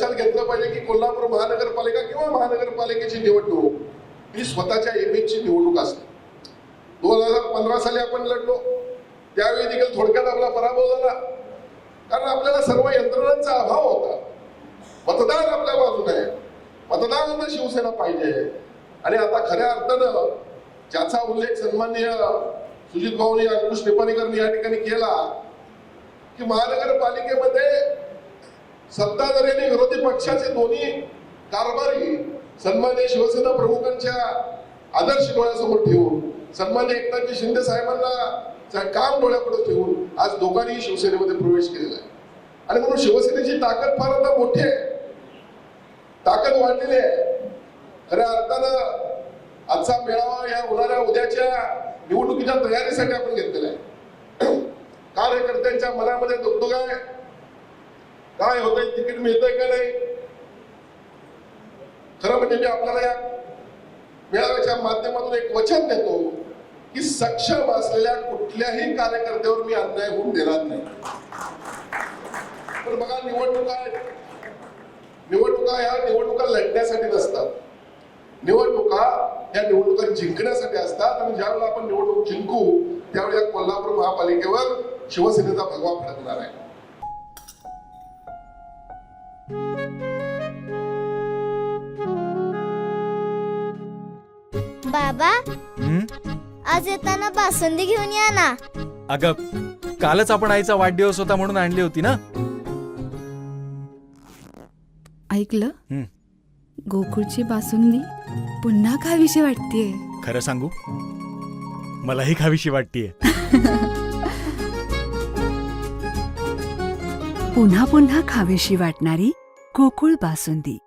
लक्षात घेतलं पाहिजे की कोल्हापूर महानगरपालिका किंवा महानगरपालिकेची निवडणूक ही स्वतःच्या इमेजची निवडणूक असते. 2015 साली आपण लढलो, त्यावेळी देखील थोडक्यात आपला पराभव झाला, कारण आपल्याला सर्व यंत्रणांचा अभाव होता. मतदार आपल्या बाजूने आहे, मतदारांना शिवसेना पाहिजे. आणि आता खऱ्या अर्थानं ज्याचा उल्लेख सन्माननीय सुजित भाऊनी अंकुश निपाणीकरांनी या ठिकाणी केला की महानगरपालिकेमध्ये सत्ताधारी आणि विरोधी पक्षाचे दोन्ही कारभारी सन्माननीय शिवसेना प्रमुखांच्या आदर्श डोळ्यासमोर ठेवून, सन्माननीय एकनाथजी शिंदे साहेबांना काम डोळ्यापुढे ठेवून आज दोघांनी शिवसेनेमध्ये प्रवेश केलेला आहे. आणि म्हणून शिवसेनेची ताकद फार आता मोठी आहे, ताकद वाढलेली आहे. खऱ्या अर्थानं आजचा मेळावा या होणाऱ्या उद्याच्या निवडणुकीच्या तयारीसाठी आपण घेतलेला आहे. कार्यकर्त्यांच्या मनामध्ये दुखतो काय होतंय, तिकीट मिळतंय का नाही. खरं म्हणजे मी आपल्याला या मेळाव्याच्या माध्यमातून एक वचन देतो की सक्षम असलेल्या कुठल्याही कार्यकर्त्यावर मी अन्याय होऊन देणार नाही. पण बघा, निवडणुका ह्या निवडणुका लढण्यासाठी नसतात, निवडणुका ह्या निवडणुका जिंकण्यासाठी असतात. आणि ज्यावेळेला आपण निवडणूक जिंकू त्यावेळी या कोल्हापूर महापालिकेवर शिवसेनेचा भगवा फडकणार आहे. बाबा, आज येताना बासुंदी घेऊन या ना. अगं, कालच आपण आईचा वाढदिवस होता म्हणून आणली होती ना. ऐकलं, गोकुळची बासुंदी पुन्हा खावीशी वाटतेय. खरं सांगू, मलाही खावीशी वाटतेय. पुन्हा पुन्हा खावीशी वाटणारी गोकुळ बासुंदी.